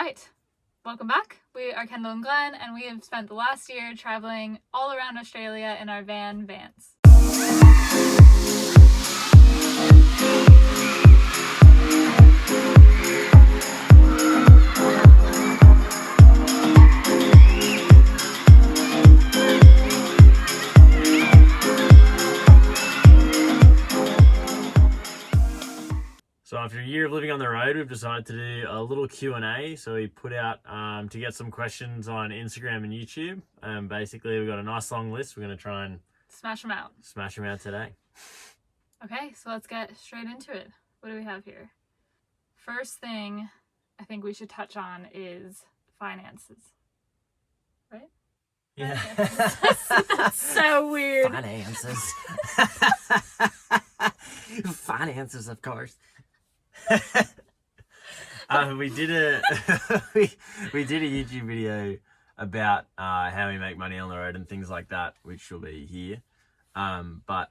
right, welcome back. We are Kendall and Glenn, and we have spent the last year traveling all around Australia in our vans. So after a year of living on the road, we've decided to do a little Q&A. So we put out to get some questions on Instagram and YouTube. Basically, we've got a nice long list. We're going to try and Smash them out today. Okay, so let's get straight into it. What do we have here? First thing I think we should touch on is finances. Right? Yeah. That's so weird. Finances. Finances, of course. We did a YouTube video about how we make money on the road and things like that, which will be here. But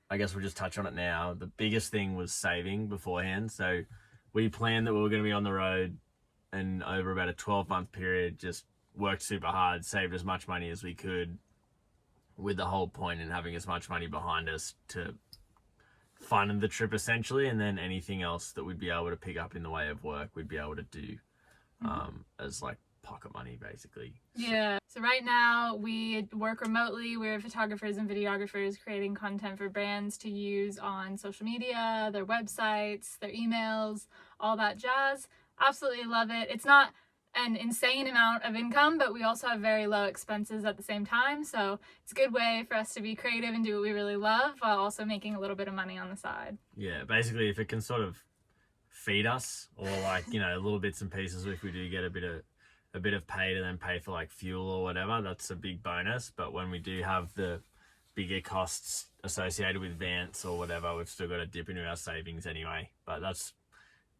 I guess we'll just touch on it now. The biggest thing was saving beforehand. So we planned that we were going to be on the road, and over about a 12-month period, just worked super hard, saved as much money as we could, with the whole point in having as much money behind us to fund the trip essentially, and then anything else that we'd be able to pick up in the way of work we'd be able to do as like pocket money basically. Yeah. So right now we work remotely. We're photographers and videographers creating content for brands to use on social media, their websites, their emails, all that jazz. Absolutely love it. It's not an insane amount of income, but we also have very low expenses at the same time. So it's a good way for us to be creative and do what we really love while also making a little bit of money on the side. Yeah, basically if it can sort of feed us, or like, you know, little bits and pieces, if we do get a bit of pay to then pay for like fuel or whatever, that's a big bonus. But when we do have the bigger costs associated with Vance or whatever, we've still got to dip into our savings anyway. But that's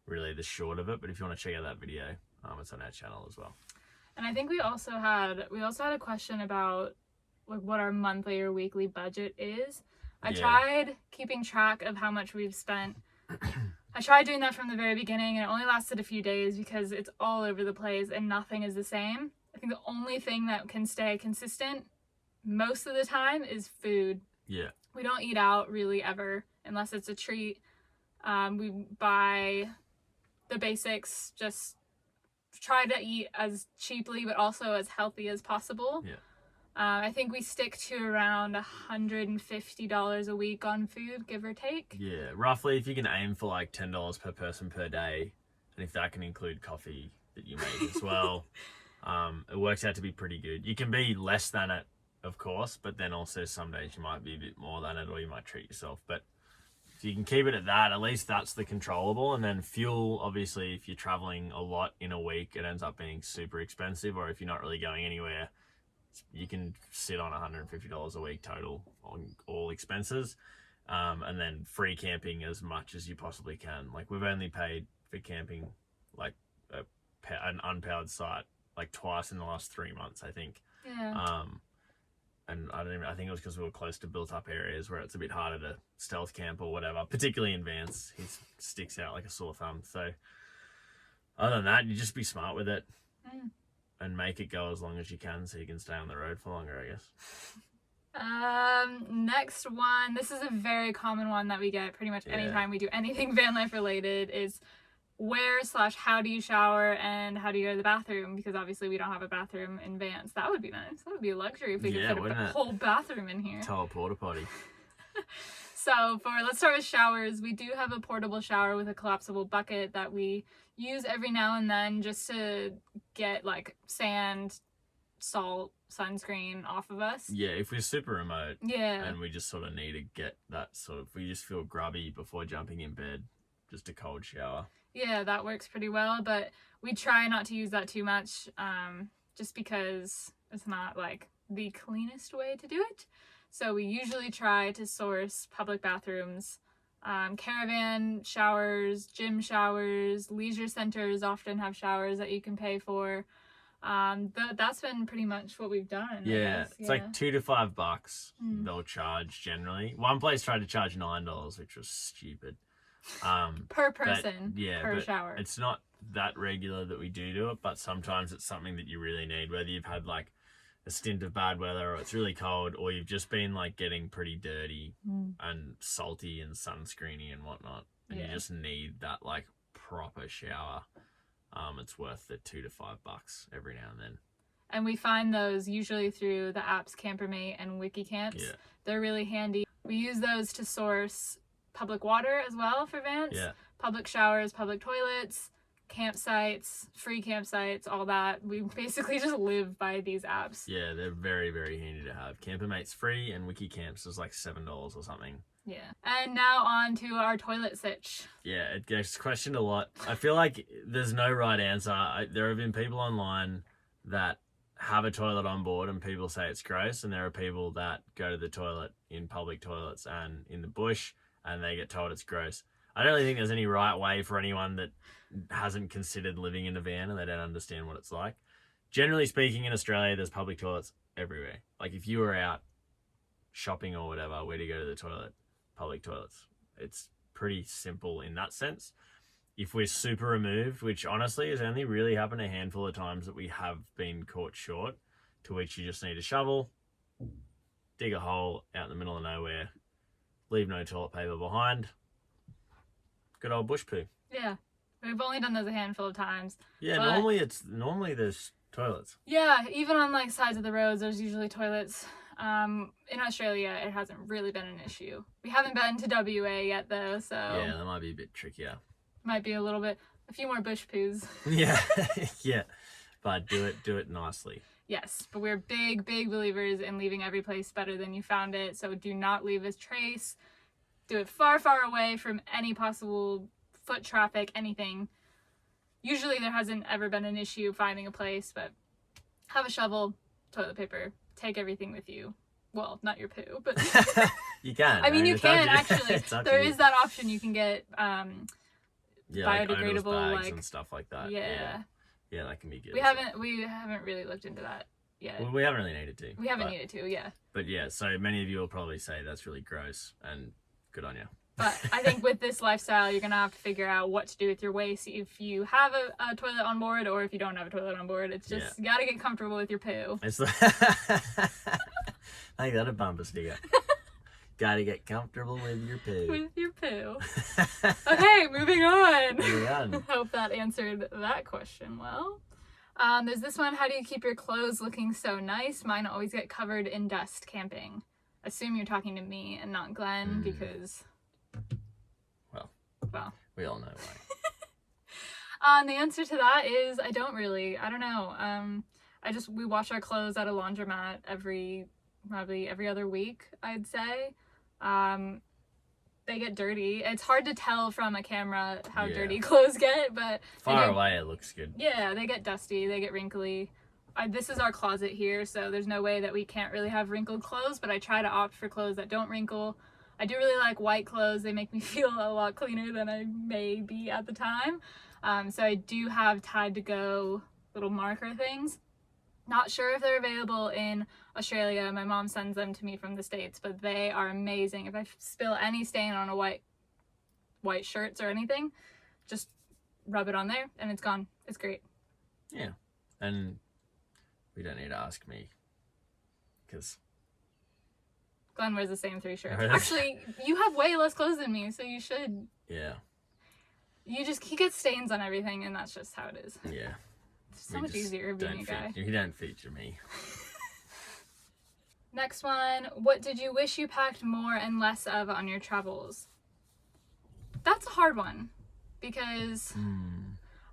really the short of it. But if you want to check out that video, it's on our channel as well. And I think we also had a question about like what our monthly or weekly budget is. I tried keeping track of how much we've spent. I tried doing that from the very beginning, and it only lasted a few days because it's all over the place and nothing is the same. I think the only thing that can stay consistent most of the time is food. Yeah. We don't eat out really ever unless it's a treat. We buy the basics, just try to eat as cheaply but also as healthy as possible. Yeah. I think we stick to around $150 a week on food, give or take. Yeah, roughly. If you can aim for like $10 per person per day, and if that can include coffee that you make as well, it works out to be pretty good. You can be less than it, of course, but then also some days you might be a bit more than it, or you might treat yourself. But if you can keep it at that, at least that's the controllable. And then fuel, obviously, if you're traveling a lot in a week, it ends up being super expensive. Or if you're not really going anywhere, you can sit on $150 a week total on all expenses. And then free camping as much as you possibly can. Like, we've only paid for camping like an unpowered site like twice in the last 3 months, I think. Yeah. And I think it was because we were close to built up areas where it's a bit harder to stealth camp or whatever, particularly in Vance. He sticks out like a sore thumb. So other than that, you just be smart with it and make it go as long as you can so you can stay on the road for longer, I guess. Next one, this is a very common one that we get pretty much anytime we do anything van life related, is where/how do you shower and how do you go to the bathroom? Because obviously we don't have a bathroom in Vance. That would be nice. That would be a luxury if we could fit a whole bathroom in here. Tell a porta potty. So let's start with showers. We do have a portable shower with a collapsible bucket that we use every now and then just to get like sand, salt, sunscreen off of us. Yeah, if we're super remote and we just sort of need to get that sort of, we just feel grubby before jumping in bed, just a cold shower. Yeah, that works pretty well, but we try not to use that too much, just because it's not like the cleanest way to do it. So we usually try to source public bathrooms, caravan showers, gym showers, leisure centers often have showers that you can pay for. That's been pretty much what we've done. Yeah, it's like $2 to $5 they'll charge generally. One place tried to charge $9, which was stupid. Per person, per but shower. It's not that regular that we do it, but sometimes it's something that you really need, whether you've had like a stint of bad weather or it's really cold, or you've just been like getting pretty dirty and salty and sunscreeny and whatnot, and you just need that like proper shower. It's worth the $2 to $5 every now and then. And we find those usually through the apps Campermate and WikiCamps. Yeah. They're really handy. We use those to source public water as well for vans. Yeah. Public showers, public toilets, campsites, free campsites, all that. We basically just live by these apps. Yeah, they're very, very handy to have. Campermate's free and WikiCamps is like $7 or something. Yeah. And now on to our toilet sitch. Yeah, it gets questioned a lot. I feel like there's no right answer. There have been people online that have a toilet on board and people say it's gross, and there are people that go to the toilet in public toilets and in the bush and they get told it's gross. I don't really think there's any right way for anyone that hasn't considered living in a van and they don't understand what it's like. Generally speaking, in Australia, there's public toilets everywhere. Like if you were out shopping or whatever, where to go to the toilet? Public toilets. It's pretty simple in that sense. If we're super removed, which honestly has only really happened a handful of times that we have been caught short, to which you just need a shovel, dig a hole out in the middle of nowhere, leave no toilet paper behind. Good old bush poo. Yeah. We've only done those a handful of times. Yeah, but normally there's toilets. Yeah, even on like sides of the roads, there's usually toilets. In Australia, it hasn't really been an issue. We haven't been to WA yet though, so yeah, that might be a bit trickier. Might be a few more bush poos. Yeah, yeah, but do it nicely. Yes, but we're big believers in leaving every place better than you found it. So do not leave a trace. Do it far away from any possible foot traffic, anything. Usually there hasn't ever been an issue finding a place, but have a shovel, toilet paper, take everything with you. Well, not your poo, but you can. I mean, you can actually. There is that option. You can get biodegradable like bags like and stuff like that. Yeah, that can be good. We haven't really looked into that yet. Well, we haven't really needed to. We haven't needed to, yeah. But yeah, so many of you will probably say that's really gross, and good on you. But I think with this lifestyle, you're gonna have to figure out what to do with your waste if you have a toilet on board or if you don't have a toilet on board. It's just you gotta get comfortable with your poo. It's I got a bumper sticker. Gotta get comfortable with your poo. With your poo. Okay, moving on. Moving on. Hope that answered that question well. There's this one. How do you keep your clothes looking so nice? Mine always get covered in dust camping. Assume you're talking to me and not Glenn because... Well. We all know why. The answer to that is I don't know. We wash our clothes at a laundromat probably every other week, I'd say. They get dirty. It's hard to tell from a camera how dirty clothes get, but far away it looks good. Yeah, they get dusty, they get wrinkly. This is our closet here, so there's no way that we can't really have wrinkled clothes, but I try to opt for clothes that don't wrinkle. I do really like white clothes. They make me feel a lot cleaner than I may be at the time. So I do have Tide to Go little marker things. Not sure if they're available in Australia. My mom sends them to me from the States, but they are amazing. If I spill any stain on a white shirts or anything, just rub it on there and it's gone. It's great. Yeah. And we don't need to ask me because Glenn wears the same 3 shirts. Actually, you have way less clothes than me, so you should. Yeah. He gets stains on everything, and that's just how it is. Yeah. It's so much easier being a guy. You don't feature me. Next one. What did you wish you packed more and less of on your travels? That's a hard one because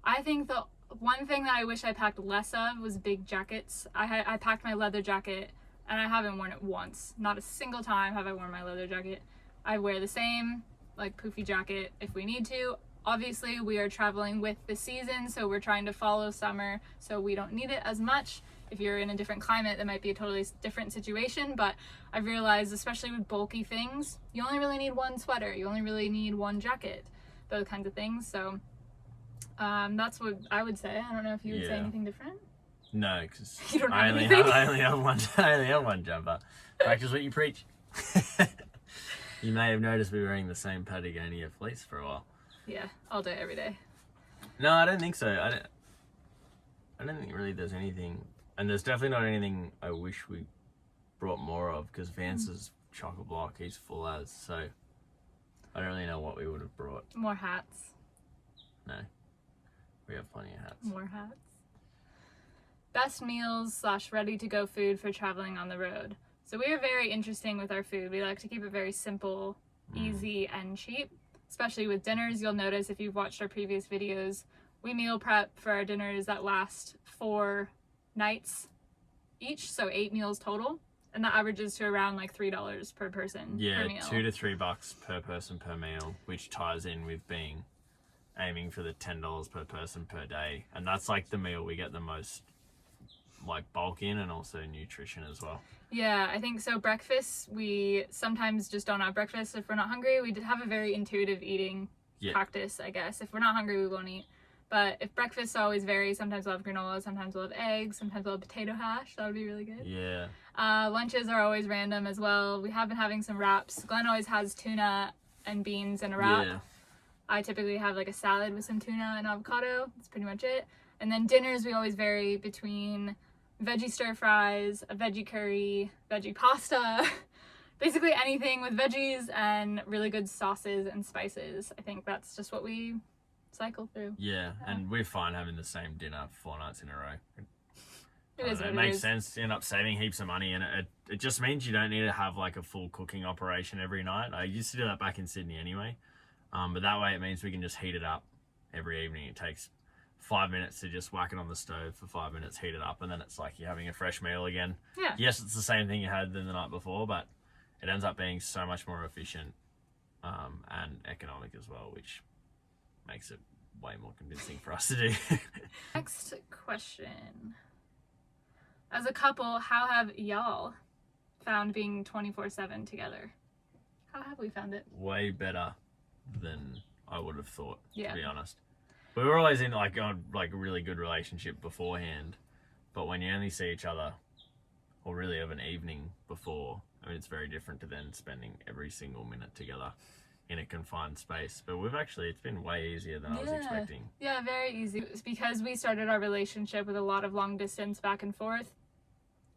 I think the one thing that I wish I packed less of was big jackets. I packed my leather jacket and I haven't worn it once. Not a single time have I worn my leather jacket. I wear the same like poofy jacket if we need to. Obviously, we are traveling with the season, so we're trying to follow summer, so we don't need it as much. If you're in a different climate, that might be a totally different situation, but I've realized, especially with bulky things, you only really need one sweater, you only really need one jacket, those kinds of things. So that's what I would say. I don't know if you would say anything different. No, because I only have one jumper. Practice what you preach. You may have noticed we were wearing the same Patagonia fleece for a while. Yeah, all day, every day. No, I don't think so. I don't think really there's anything, and there's definitely not anything I wish we brought more of, because Vance's chocolate block, he's full as, so I don't really know what we would have brought. More hats. No, we have plenty of hats. More hats. Best meals / ready to go food for traveling on the road. So we are very interesting with our food. We like to keep it very simple, easy, and cheap. Especially with dinners, you'll notice if you've watched our previous videos, we meal prep for our dinners that last 4 nights each, so 8 meals total. And that averages to around like $3 per person per meal. $2 to $3 per person per meal, which ties in with aiming for the $10 per person per day. And that's like the meal we get the most like bulk in, and also nutrition as well. Yeah, I think so. Breakfast, we sometimes just don't have breakfast if we're not hungry. We have a very intuitive eating practice, I guess. If we're not hungry, we won't eat. But if breakfasts always vary, sometimes we'll have granola, sometimes we'll have eggs, sometimes we'll have potato hash. That would be really good. Yeah. Lunches are always random as well. We have been having some wraps. Glenn always has tuna and beans in a wrap. Yeah. I typically have like a salad with some tuna and avocado. That's pretty much it. And then dinners, we always vary between veggie stir fries, a veggie curry, veggie pasta, basically anything with veggies and really good sauces and spices. I think that's just what we cycle through. Yeah, and we're fine having the same dinner 4 nights in a row. It makes sense to end up saving heaps of money, and it just means you don't need to have like a full cooking operation every night. I used to do that back in Sydney anyway, but that way it means we can just heat it up every evening. It takes 5 minutes to just whack it on the stove for 5 minutes, heat it up, and then it's like you're having a fresh meal again. Yeah. Yes, it's the same thing you had than the night before, but it ends up being so much more efficient and economic as well, which makes it way more convincing for us to do. Next question. As a couple, how have y'all found being 24/7 together? How have we found it? Way better than I would have thought, Yeah. to be honest. We were always in like a really good relationship beforehand, but when you only see each other, or really have an evening before, I mean, it's very different to then spending every single minute together in a confined space. But it's been way easier than I was expecting. Yeah, very easy. It's because we started our relationship with a lot of long distance back and forth.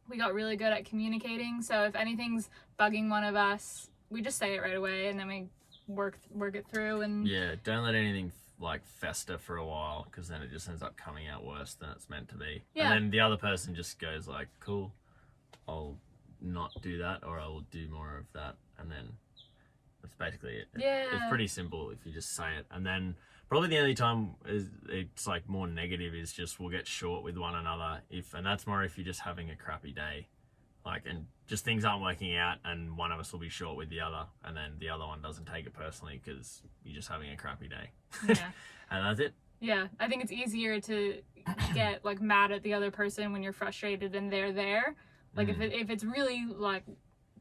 We got really good at communicating, so if anything's bugging one of us, we just say it right away, and then we work it through. And yeah, don't let anything like fester for a while, because then it just ends up coming out worse than it's meant to be. Yeah. And then the other person just goes like, cool, I'll not do that, or I'll do more of that, and then that's basically it. Yeah. It's pretty simple if you just say it. And then probably the only time it's like more negative is just we'll get short with one another, and that's more if you're just having a crappy day, like, and just things aren't working out, and one of us will be short with the other, and then the other one doesn't take it personally because you're just having a crappy day. Yeah. And that's it. Yeah, I think it's easier to get like mad at the other person when you're frustrated and they're there. Like if it's really like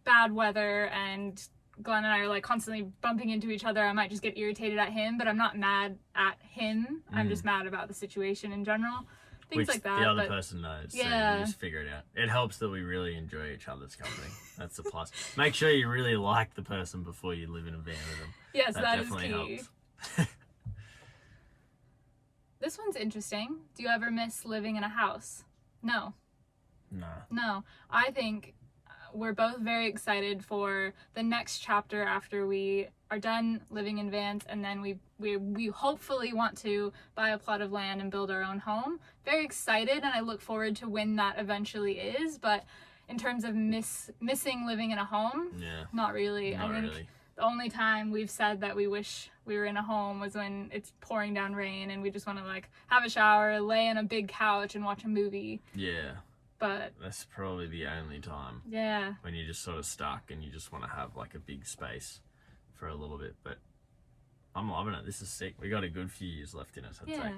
bad weather and Glenn and I are like constantly bumping into each other, I might just get irritated at him, but I'm not mad at him. I'm just mad about the situation in general. Things like that. The other person knows. Yeah. So you just figure it out. It helps that we really enjoy each other's company. That's the plus. Make sure you really like the person before you live in a van with them. Yes, that is definitely key. Helps. This one's interesting. Do you ever miss living in a house? No. No. I think we're both very excited for the next chapter after we are done living in vans, and then we hopefully want to buy a plot of land and build our own home. Very excited, and I look forward to when that eventually is. But in terms of missing living in a home, not really. I think the only time we've said that we wish we were in a home was when it's pouring down rain and we just want to like have a shower, lay in a big couch and watch a movie. Yeah. But that's probably the only time. Yeah. When you're just sort of stuck and you just want to have like a big space for a little bit. But I'm loving it. This is sick. We got a good few years left in us, I'd say.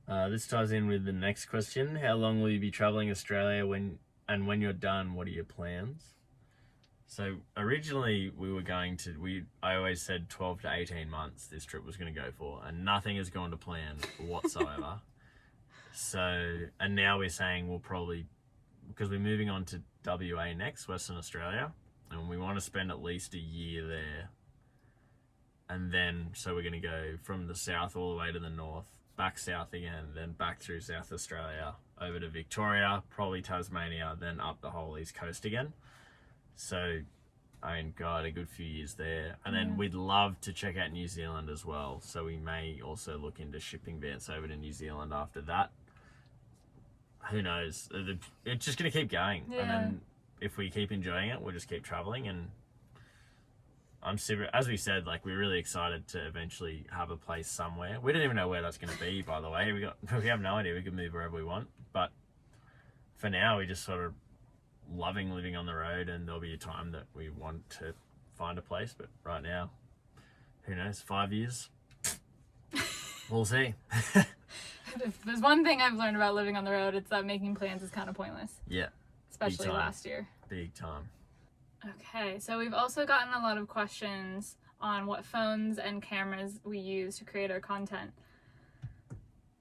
Yeah. This ties in with the next question. How long will you be traveling Australia when you're done, what are your plans? So originally we were going to, I always said 12 to 18 months this trip was going to go for, and nothing has gone to plan whatsoever. So, and now we're saying we'll probably, because we're moving on to WA next, Western Australia, and we want to spend at least a year there. And then, so we're going to go from the south all the way to the north, back south again, then back through South Australia, over to Victoria, probably Tasmania, then up the whole east coast again. So, I mean, God, a good few years there. And then we'd love to check out New Zealand as well. So we may also look into shipping Vance over to New Zealand after that. Who knows? It's just going to keep going. Yeah. And then if we keep enjoying it, we'll just keep traveling. And I'm super, as we said, like, we're really excited to eventually have a place somewhere. We don't even know where that's going to be, by the way. We have no idea. We can move wherever we want. But for now, we just sort of loving living on the road, and there'll be a time that we want to find a place. But right now, who knows? 5 years. We'll see. If there's one thing I've learned about living on the road, it's that making plans is kind of pointless. Yeah. Especially last year. Big time. Okay, so we've also gotten a lot of questions on what phones and cameras we use to create our content.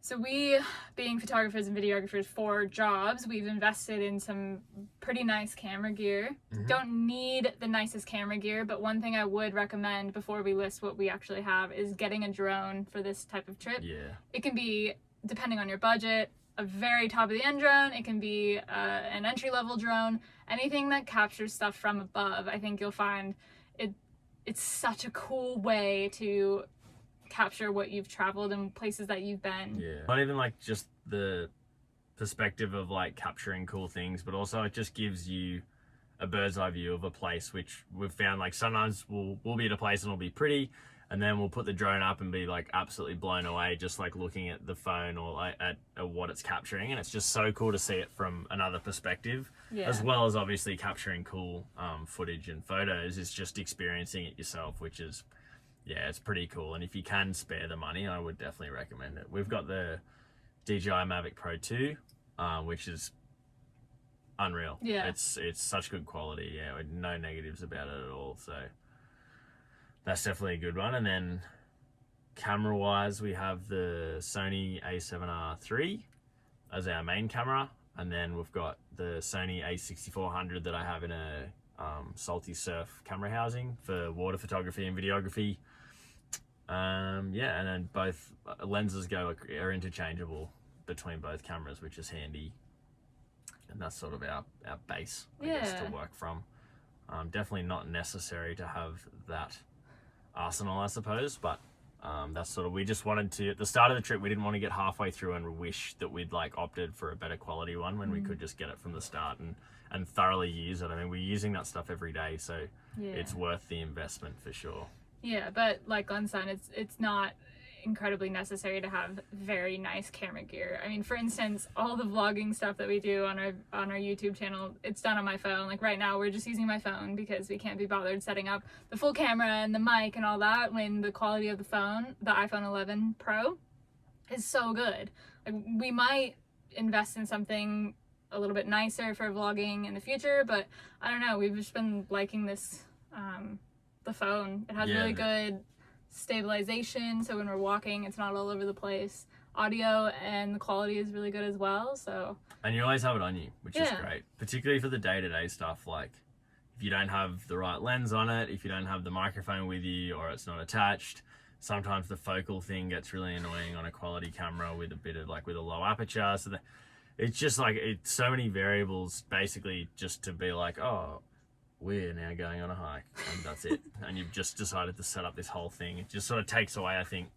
So we, being photographers and videographers for jobs, we've invested in some pretty nice camera gear. Don't need the nicest camera gear, but one thing I would recommend before we list what we actually have is getting a drone for this type of trip. Yeah. It can be, depending on your budget, a very top of the end drone. It can be an entry-level drone. Anything that captures stuff from above, I think you'll find it's such a cool way to capture what you've traveled and places that you've been. Yeah. Not even like just the perspective of like capturing cool things, but also it just gives you a bird's eye view of a place, which we've found like sometimes we'll be at a place and it'll be pretty, and then we'll put the drone up and be like absolutely blown away just like looking at the phone or like at what it's capturing. And it's just so cool to see it from another perspective, as well as obviously capturing cool footage and photos. Is just experiencing it yourself, which is, yeah, it's pretty cool. And if you can spare the money, I would definitely recommend it. We've got the DJI Mavic Pro 2, which is unreal. Yeah. It's such good quality. Yeah, no negatives about it at all. So that's definitely a good one. And then camera wise, we have the Sony A7R III as our main camera. And then we've got the Sony A6400 that I have in a Salty Surf camera housing for water photography and videography. And then both lenses are interchangeable between both cameras, which is handy. And that's sort of our base, I guess, to work from. Definitely not necessary to have that arsenal, I suppose, but that's sort of, we just wanted to, at the start of the trip, we didn't want to get halfway through and wish that we'd like opted for a better quality one when we could just get it from the start and thoroughly use it. I mean, we're using that stuff every day, so it's worth the investment for sure. Yeah, but like Glenn said, it's not incredibly necessary to have very nice camera gear. I mean, for instance, all the vlogging stuff that we do on our YouTube channel, it's done on my phone. Like right now, we're just using my phone because we can't be bothered setting up the full camera and the mic and all that when the quality of the phone, the iPhone 11 Pro, is so good. Like, we might invest in something a little bit nicer for vlogging in the future, but I don't know, we've just been liking this, the phone. It has really good stabilization, so when we're walking it's not all over the place. Audio and the quality is really good as well, so, and you always have it on you, which is great, particularly for the day-to-day stuff. Like if you don't have the right lens on it, if you don't have the microphone with you, or it's not attached, sometimes the focal thing gets really annoying on a quality camera with a bit of like with a low aperture. So it's just like, it's so many variables basically just to be like, oh, we're now going on a hike and that's it. And you've just decided to set up this whole thing. It just sort of takes away, I think,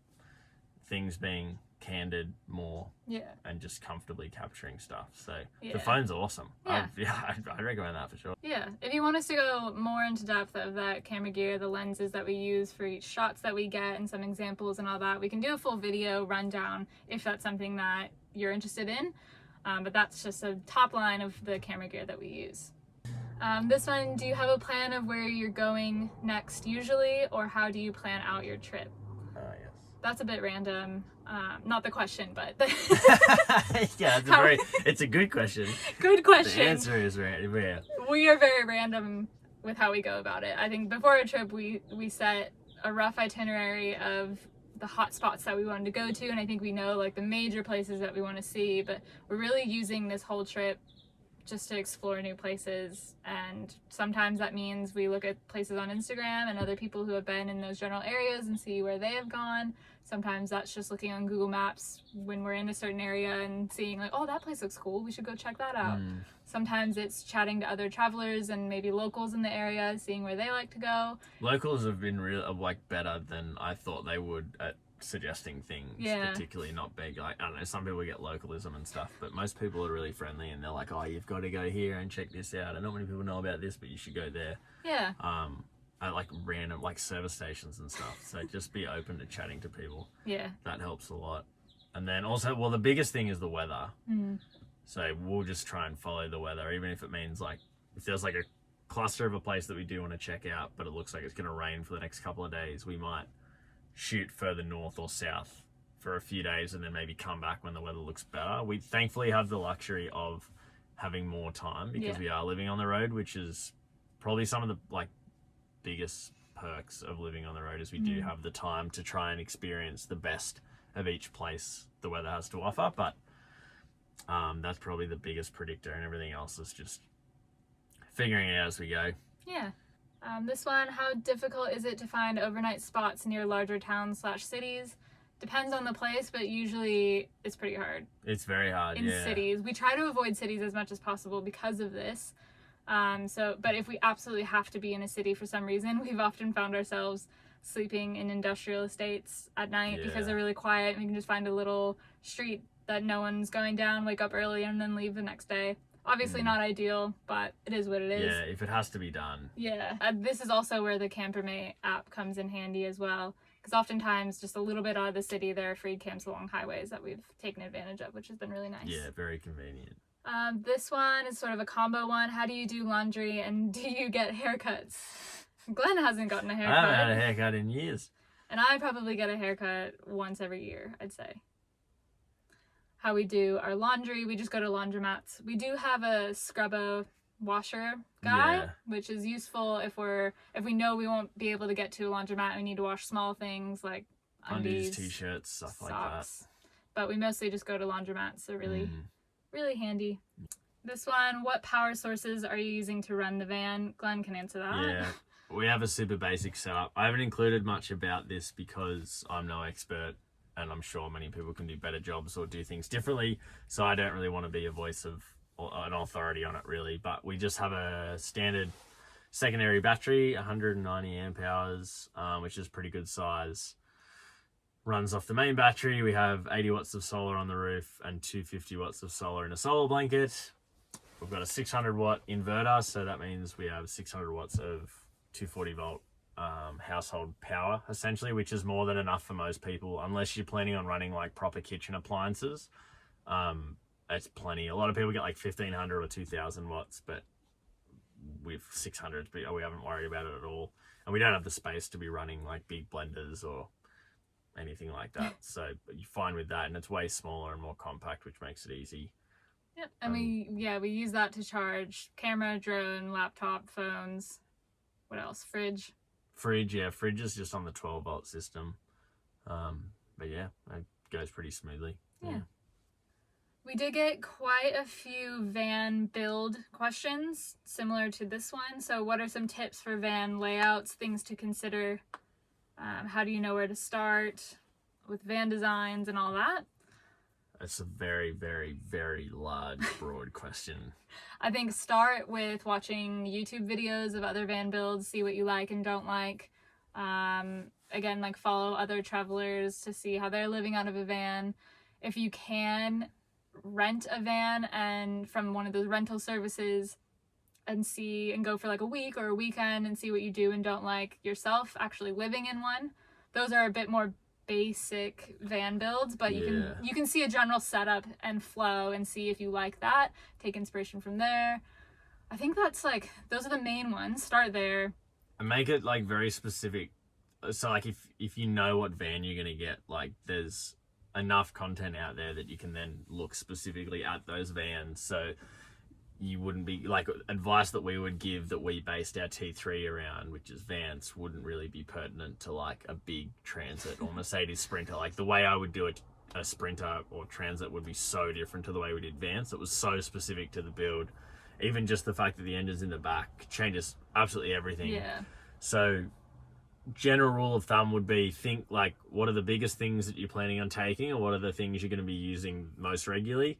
things being candid more and just comfortably capturing stuff. So the phone's awesome. I'd recommend that for sure. Yeah, if you want us to go more into depth of that camera gear, the lenses that we use for each shots that we get and some examples and all that, we can do a full video rundown if that's something that you're interested in. But that's just a top line of the camera gear that we use. This one, do you have a plan of where you're going next usually, or how do you plan out your trip? Yes. That's a bit random. Not the question, but... Yeah, it's a good question. Good question. The answer is random. We are very random with how we go about it. I think before our trip, we set a rough itinerary of the hot spots that we wanted to go to, and I think we know like the major places that we want to see, but we're really using this whole trip just to explore new places. And sometimes that means we look at places on Instagram and other people who have been in those general areas and see where they have gone. Sometimes that's just looking on Google Maps when we're in a certain area and seeing like, oh, that place looks cool, we should go check that out. Sometimes it's chatting to other travelers and maybe locals in the area, seeing where they like to go. Locals have been really better than I thought they would at suggesting things, particularly not big. Like, I don't know, some people get localism and stuff, but most people are really friendly and they're like, oh, you've got to go here and check this out. And not many people know about this, but you should go there. Yeah. At like random like service stations and stuff. So just be open to chatting to people. Yeah. That helps a lot. And then also, well, the biggest thing is the weather. So we'll just try and follow the weather, even if it means like, if there's like a cluster of a place that we do want to check out, but it looks like it's going to rain for the next couple of days, we might shoot further north or south for a few days and then maybe come back when the weather looks better. We thankfully have the luxury of having more time because we are living on the road, which is probably some of the like biggest perks of living on the road, is we do have the time to try and experience the best of each place the weather has to offer. But that's probably the biggest predictor, and everything else is just figuring it out as we go. Yeah. This one, how difficult is it to find overnight spots near larger towns / cities? Depends on the place, but usually it's pretty hard. It's very hard, in cities. We try to avoid cities as much as possible because of this. But if we absolutely have to be in a city for some reason, we've often found ourselves sleeping in industrial estates at night because they're really quiet. We can just find a little street that no one's going down, wake up early, and then leave the next day. Obviously not ideal, but it is what it is. Yeah, if it has to be done. Yeah. This is also where the Campermate app comes in handy as well, because oftentimes just a little bit out of the city, there are free camps along highways that we've taken advantage of, which has been really nice. Yeah, very convenient. This one is sort of a combo one. How do you do laundry and do you get haircuts? Glenn hasn't gotten a haircut. I haven't had a haircut in years. And I probably get a haircut once every year, I'd say. How we do our laundry, we just go to laundromats. We do have a scrubbo washer guy, which is useful if we know we won't be able to get to a laundromat and we need to wash small things like undies, t-shirts, stuff socks. like that. But we mostly just go to laundromats. They're really handy. This one, what power sources are you using to run the van? Glenn can answer that. Yeah, we have a super basic setup. I haven't included much about this because I'm no expert, and I'm sure many people can do better jobs or do things differently, so I don't really want to be a voice of an authority on it really. But we just have a standard secondary battery, 190 amp hours, which is pretty good size. Runs off the main battery. We have 80 watts of solar on the roof and 250 watts of solar in a solar blanket. We've got a 600 watt inverter, so that means we have 600 watts of 240 volt household power, essentially, which is more than enough for most people, unless you're planning on running like proper kitchen appliances. It's plenty. A lot of people get like 1500 or 2000 watts, but with 600, we haven't worried about it at all. And we don't have the space to be running like big blenders or anything like that. So you're fine with that, and it's way smaller and more compact, which makes it easy. Yep. And we use that to charge camera, drone, laptop, phones. What else? Fridge, yeah. Fridge is just on the 12 volt system. But yeah, it goes pretty smoothly. Yeah. We did get quite a few van build questions similar to this one. So what are some tips for van layouts, things to consider? How do you know where to start with van designs and all that? It's a very, very, very large, broad question. I think start with watching YouTube videos of other van builds, see what you like and don't like. Again, like follow other travelers to see how they're living out of a van. If you can, rent a van and from one of those rental services and go for like a week or a weekend and see what you do and don't like yourself actually living in one. Those are a bit more basic van builds, but you can see a general setup and flow and see if you like that, take inspiration from there. I think that's like, those are the main ones. Start there and make it like very specific. So like if you know what van you're gonna get, like there's enough content out there that you can then look specifically at those vans. So you wouldn't be like, advice that we would give that we based our T3 around, which is Vans, wouldn't really be pertinent to like a big Transit or Mercedes Sprinter. Like the way I would do it, a Sprinter or Transit would be so different to the way we did Vans. It was so specific to the build even just the fact that the engine's in the back changes absolutely everything. Yeah. So general rule of thumb would be, think like, what are the biggest things that you're planning on taking, or what are the things you're going to be using most regularly,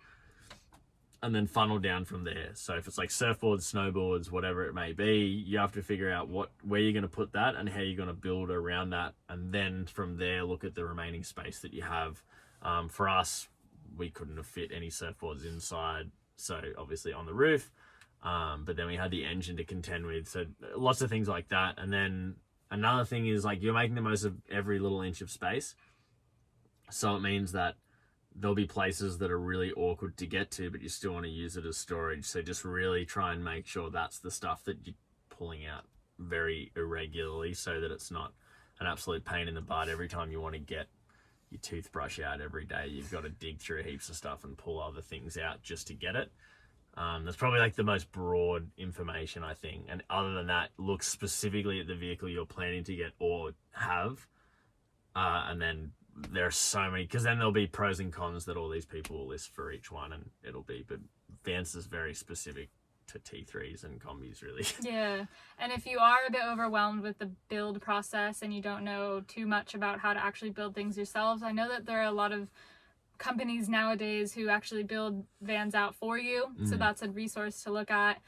and then funnel down from there. So if it's like surfboards, snowboards, whatever it may be, you have to figure out where you're going to put that and how you're going to build around that, and then from there look at the remaining space that you have. For us, we couldn't have fit any surfboards inside, so obviously on the roof, but then we had the engine to contend with, so lots of things like that. And then another thing is, like, you're making the most of every little inch of space, so it means that there'll be places that are really awkward to get to, but you still want to use it as storage. So just really try and make sure that's the stuff that you're pulling out very irregularly, so that it's not an absolute pain in the butt every time you want to get your toothbrush out every day. You've got to dig through heaps of stuff and pull other things out just to get it. That's probably like the most broad information, I think. And other than that, look specifically at the vehicle you're planning to get or have, and then there are so many, because then there'll be pros and cons that all these people will list for each one, and it'll be, but Vans is very specific to T3s and combis, really. Yeah, and if you are a bit overwhelmed with the build process and you don't know too much about how to actually build things yourselves, I know that there are a lot of companies nowadays who actually build vans out for you, so that's a resource to look at.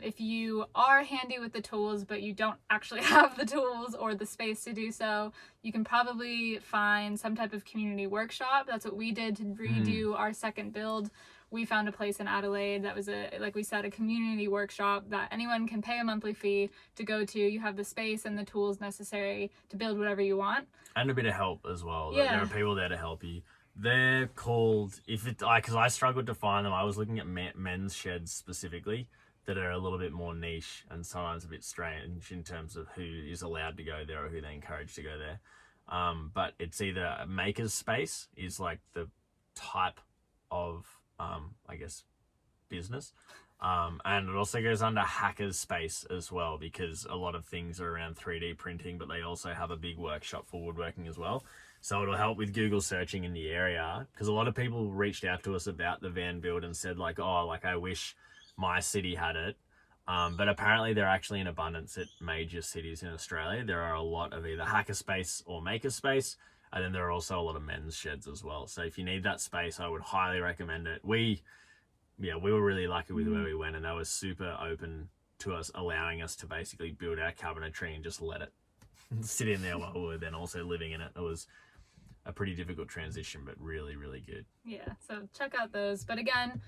If you are handy with the tools but you don't actually have the tools or the space to do so, you can probably find some type of community workshop. That's what we did to redo our second build. We found a place in Adelaide that was, like we said, a community workshop that anyone can pay a monthly fee to go to. You have the space and the tools necessary to build whatever you want. And a bit of help as well. Yeah. There are people there to help you. They're called, because I struggled to find them. I was looking at men's sheds specifically that are a little bit more niche and sometimes a bit strange in terms of who is allowed to go there or who they encourage to go there. But it's either a maker's space is like the type of, I guess, business. And it also goes under hacker's space as well, because a lot of things are around 3D printing, but they also have a big workshop for woodworking as well. So it'll help with Google searching in the area, because a lot of people reached out to us about the van build and said like, oh, like I wish my city had it. But apparently they're actually in abundance at major cities in Australia. There are a lot of either hackerspace or makerspace, and then there are also a lot of men's sheds as well. So if you need that space, I would highly recommend it. We were really lucky with where we went, and they were super open to us, allowing us to basically build our cabinetry and just let it sit in there while we were then also living in it. It was a pretty difficult transition, but really, really good. Yeah, so check out those. But again,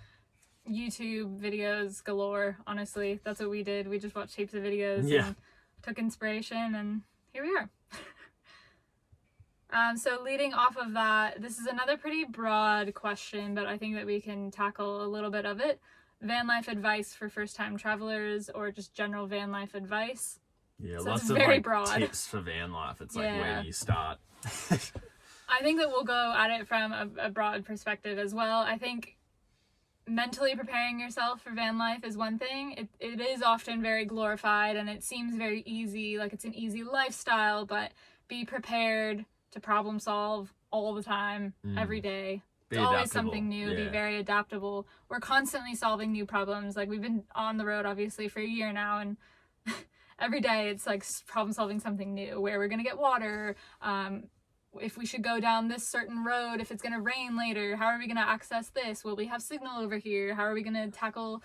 YouTube videos galore, honestly. That's what we did. We just watched heaps of videos and took inspiration, and here we are. So leading off of that, this is another pretty broad question, but I think that we can tackle a little bit of it. Van life advice for first-time travelers, or just general van life advice. Yeah, so lots it's of very like broad tips for van life. It's like, where do you start? I think that we'll go at it from a broad perspective as well. I think mentally preparing yourself for van life is one thing. It is often very glorified and it seems very easy, like it's an easy lifestyle, but be prepared to problem solve all the time, every day. It's always something new. Be very adaptable. We're constantly solving new problems. Like, we've been on the road obviously for a year now, and every day it's like problem solving something new, where we're gonna get water, if we should go down this certain road, if it's going to rain later, how are we going to access this? Will we have signal over here? How are we going to tackle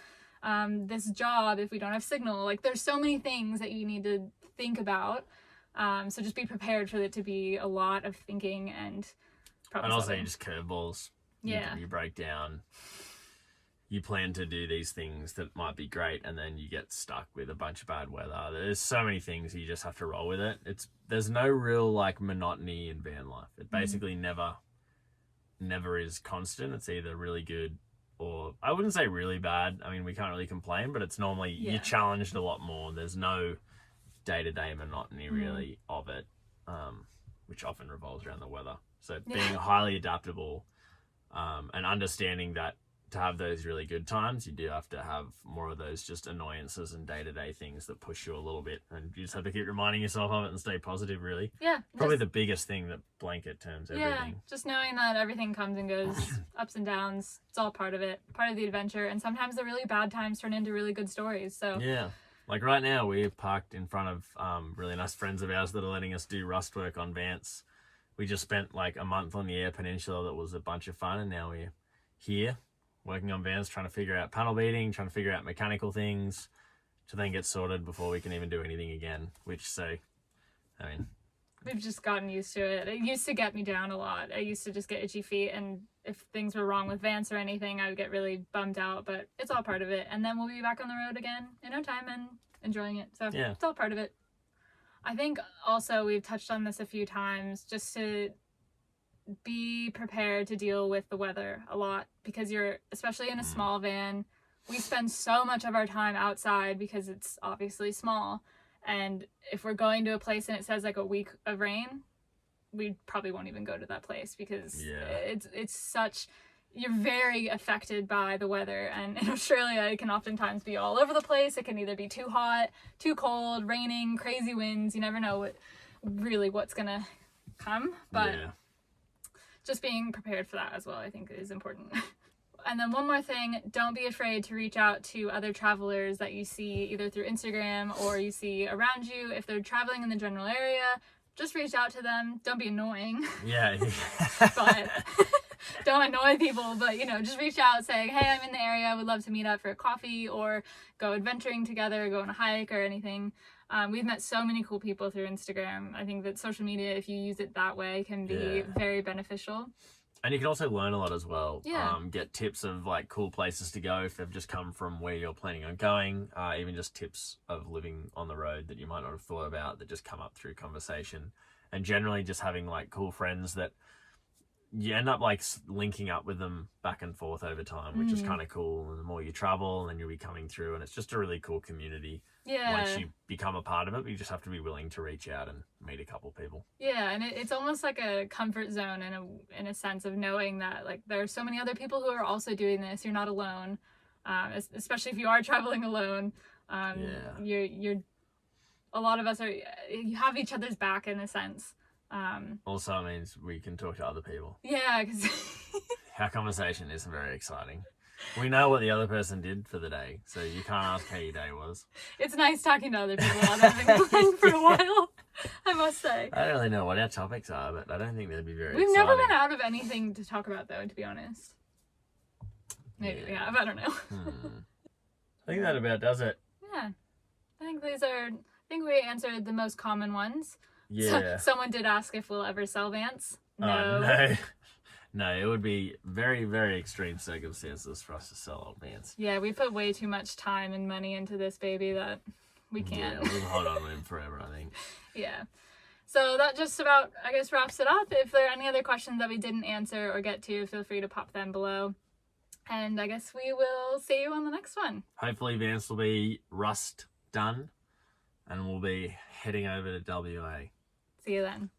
this job if we don't have signal? Like, there's so many things that you need to think about. So just be prepared for it to be a lot of thinking and problem solving. And also just curveballs. Yeah. You break down. You plan to do these things that might be great, and then you get stuck with a bunch of bad weather. There's so many things, you just have to roll with it. There's no real like monotony in van life. It basically never is constant. It's either really good or, I wouldn't say really bad. I mean, we can't really complain, but it's normally you're challenged a lot more. There's no day-to-day monotony really of it, which often revolves around the weather. So being highly adaptable, and understanding that to have those really good times, you do have to have more of those just annoyances and day-to-day things that push you a little bit, and you just have to keep reminding yourself of it and stay positive, really. Yeah. Probably the biggest thing that blanket terms everything. Yeah, just knowing that everything comes and goes, ups and downs, it's all part of it, part of the adventure, and sometimes the really bad times turn into really good stories, so... Yeah. Like right now, we're parked in front of really nice friends of ours that are letting us do rust work on Vance. We just spent like a month on the Eyre Peninsula that was a bunch of fun, and now we're here working on Vance, trying to figure out panel beating, trying to figure out mechanical things to then get sorted before we can even do anything again, We've just gotten used to it. It used to get me down a lot. I used to just get itchy feet, and if things were wrong with Vance or anything, I would get really bummed out, but it's all part of it. And then we'll be back on the road again in no time and enjoying it. So It's all part of it. I think also we've touched on this a few times, just to be prepared to deal with the weather a lot, because especially in a small van, we spend so much of our time outside because it's obviously small. And if we're going to a place and it says like a week of rain, we probably won't even go to that place, because it's such, you're very affected by the weather. And in Australia, it can oftentimes be all over the place. It can either be too hot, too cold, raining, crazy winds. You never know what's gonna come, but just being prepared for that as well, I think, is important. And then one more thing, don't be afraid to reach out to other travelers that you see either through Instagram or you see around you. If they're traveling in the general area, just reach out to them. Don't be annoying. Yeah. But don't annoy people, but just reach out saying, hey, I'm in the area, I would love to meet up for a coffee or go adventuring together, go on a hike or anything. We've met so many cool people through Instagram. I think that social media, if you use it that way, can be very beneficial. And you can also learn a lot as well. Yeah. Get tips of like cool places to go if they've just come from where you're planning on going. Even just tips of living on the road that you might not have thought about that just come up through conversation. And generally just having like cool friends that you end up like linking up with them back and forth over time, which is kind of cool. And the more you travel, and you'll be coming through, and it's just a really cool community. Yeah. Once you become a part of it, you just have to be willing to reach out and meet a couple people. Yeah, and it's almost like a comfort zone in a sense of knowing that like there are so many other people who are also doing this. You're not alone, especially if you are traveling alone. You're a lot of us you have each other's back in a sense. Also, it means we can talk to other people. Yeah, because our conversation isn't very exciting. We know what the other person did for the day, so you can't ask how your day was. It's nice talking to other people on having planned for a while, I must say. I don't really know what our topics are, but I don't think they'd be very We've exciting. never been out of anything to talk about, though, to be honest. Maybe we have, I don't know. I think that about does it. Yeah. I think we answered the most common ones. Yeah. Someone did ask if we'll ever sell Vance. No. No. No, it would be very, very extreme circumstances for us to sell old Vance. Yeah, we put way too much time and money into this baby that we can't. Yeah, we'll hold on to him forever, I think. Yeah. So that just about, I guess, wraps it up. If there are any other questions that we didn't answer or get to, feel free to pop them below. And I guess we will see you on the next one. Hopefully Vance will be rust done, and we'll be heading over to WA. See you then.